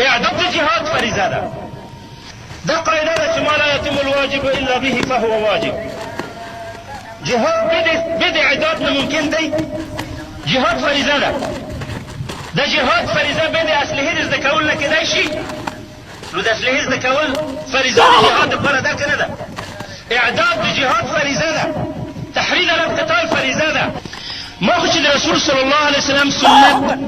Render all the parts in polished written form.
اعداد د جهاد فریضه ده. دا قاعده ده چې ما لا یتم الواجب الا به فهو واجب. جهاد بد اعداد نه ممکن دی. جهاد فریضه ده. د جهاد فریضه بد اصلحې د زده کول نه کېدای شي. نو د اصلحې زده کول فریضه د جهاد لپاره ده که نه ده؟ اعداد د جهاد فریضه ده. تحريض على القتال فریضه ده. ما خو چې د رسول صلی الله علیه وسلم سنت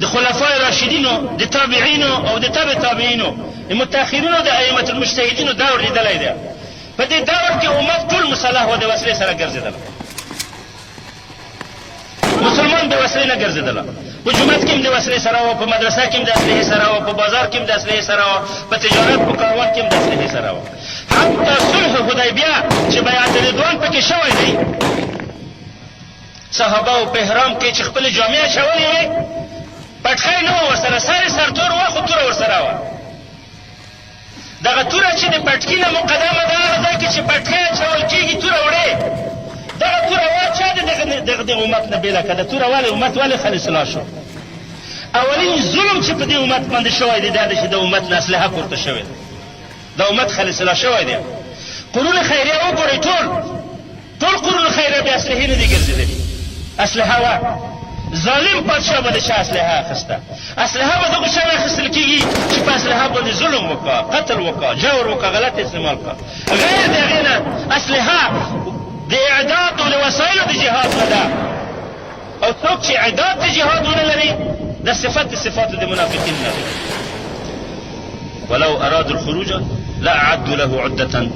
د خلفای راشدینو د تابعینو او د تبع تابعینو د متأخرینو د ائمه المجتهدینو دور لیدلی دی. په دې دور کې امت ټول مسلح و د وسلې سره ګرځېدله. مسلمان د وسلې نه ګرځېدله. په جومات کې هم د وسلې سره و، په مدرسه کې هم د اسلحې سره و، په بازار کې هم د اسلحې سره و، په تجارت په کاروان کې هم د اسلحې سره و. حتی صلح حدیبیه چې بیعت رضوان پکې شوی دی، صحابه په احرام کې چې خپلې جامې اچولې وې، پټخۍ نه وه ورسره، سر یې سرتور وه خو توره ورسره وه. دغه توره چې د پټکي نه مقدمه ده، هغه ځای کې چې پټکۍ اچول کېږي توره وړې، دغه توره وا چا د امت نه بېله کړه؟ د توره ولې امت ولې خلیصلا شو؟ اولین ظلم چې په دې امت باندې شوی دی دا دی چې د امت نه اسلحه پورته شوې ده. د امت خلیصلا شوی دی. قرون خیریه وګورئ، ټول قرون خیریه بې اسلحې نه دي ګرځېدلي. اسلحه وه. ظالم پادشاه به د چا اسلحه اخیسته؟ اسلحه به دغو چا نه اخیستل کېږي چې په اسلحه باندې ظلم وکړه، قتل وکړه، جور وکړه، غلط استعمال کړه. غیر د هغې نه اسلحه د اعداد او د وسایلو د جهاد نه ده. او څوک چې اعداد د جهاد ونه لري دا صفت د صفاتو د منافقین نه دی. ولو ارادوا الخروج لاعدوا له عده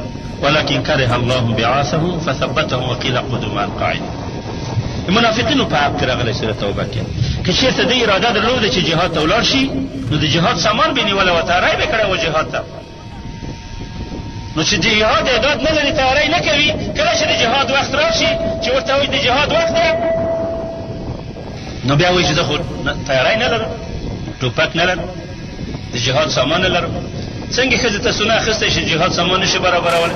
ولكن كره الله بعاثهم فثبتهم وقيل اقعدوا مع القاعدين. منافقینو په حق کې راغلی سوره توبه کې که چېرته د اراده درلوده چې جهاد ته ولاړ شي نو د جهاد سامان به نیولی وه، تیاری به کړی و جهاد ته. نو چې د جهاد اعداد نه لري، تیاری نه کوي، کله چې د جهاد وخت راشي چې ورته وایي د جهاد وخت دی، نو بیا وایي چې زه خو تیاری نه لرم، ټوپک نه لرم، د جهاد سامان نه لرم. څنګه ښځې ته سونه اخیستی شي جهاد سامان نه شي برابرولی؟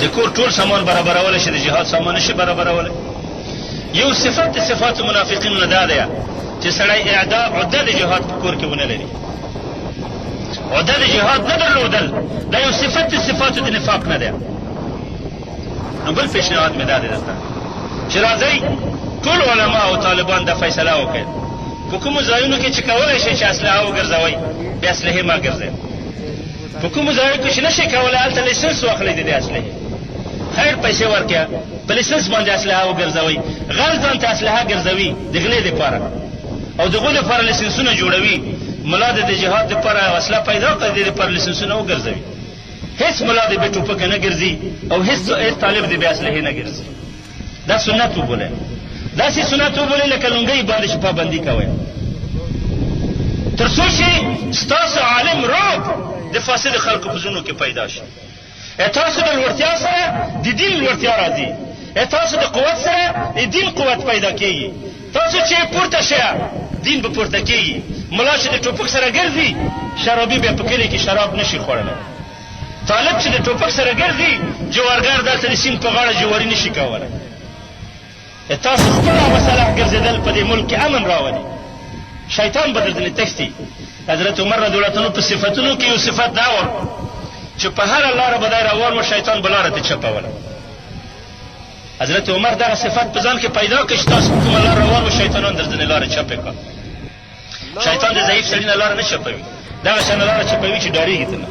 د کور ټول سامان برابرولی شي، د جهاد سامان نه شي برابرولی. یو صفت د صفاتو منافقینو نه دا دی چې سړی عده د جهاد په کور کې ونه لري. عده د جهاد نه درلودل دا یو صفت د صفاتو د نفاق نه دی. نو بل پیشنهاد مې دا دی درته چې راځئ ټول علما او طالبان دا فیصله وکړي په کومو ځایونو کې چې کولی شئ چې اسلحه وګرځوئ بې اسلحې مه ګرځئ. په کومو ځایونو کې چې نه شئ کولی هلته لیسنس واخلئ د دې اسلحې، خیر پیسې ورکړه، په لیسنس باندې اسلحه وګرځوئ. غل ځان ته اسلحه ګرځوي د غلې دپاره او د غو دپاره لیسنسونه جوړوي. ملا د جهاد دپاره وسله پیدا کړه، د دې دپاره لیسنسونه وګرځوي. هېڅ ملا د بې ټوپکه نه ګرځي او هېڅ طالب د بې اسلحې نه ګرځي. دا سنت وبولئ، داسې سنت وبولئ لکه لونګۍ باندې چې پابندي کوئ، تر څو چې ستاسو عالم رعب د فاسد خلکو په زړونو کې پیدا شي. تاسو د لوړتیا سره د دین لوړتیا راځي، تاسو د قوت سره د دین قوت پیدا کېږي. تاسو چې پورته شئ دین به پورته کېږي. ملا چې د ټوپک سره ګرځي شرابي بیا په کلي کې شراب نشي خوړلی. طالب چې د ټوپک سره ګرځي جوارګر دلته د سیند په غاړه جواري نشي کولی. تاسو خپله مسله ګرځېدل په دې ملک کې امن راولي. شیطان به درځنې تښتي. حضرت عمر رضی الله عنه په صفتونو کې یو صفت دا و چې په هره لاره به دی روان و شیطان به لاره ته چپوله. حضرت عمر دغه صفت په ځان کې پیدا کړه چې تاسو په کومه لاره روان و شیطانان درځنې لاره چپې کړه. شیطان د ضعیف سړي نه لاره نه چپوي، دغه شانه لاره چپوي چې ډارېږي ته نه.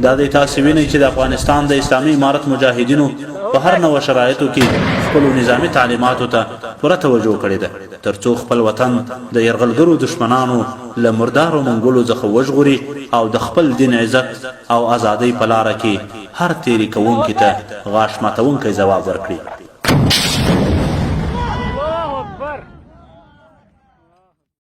دا د تاسو وینئ چې د افغانستان د اسلامي امارت مجاهدینو په هر نوع شرایطو کې خپلو نظامي تعلیماتو ته پوره توجه کړې ده تر څو خپل وطن د یرغلګرو دشمنانو له مردارو منګولو څخه وژغوري او د خپل دین عزت او ازادۍ په لاره کې هر تېري کوونکي ته غاښ ماتونکی ځواب ورکړي.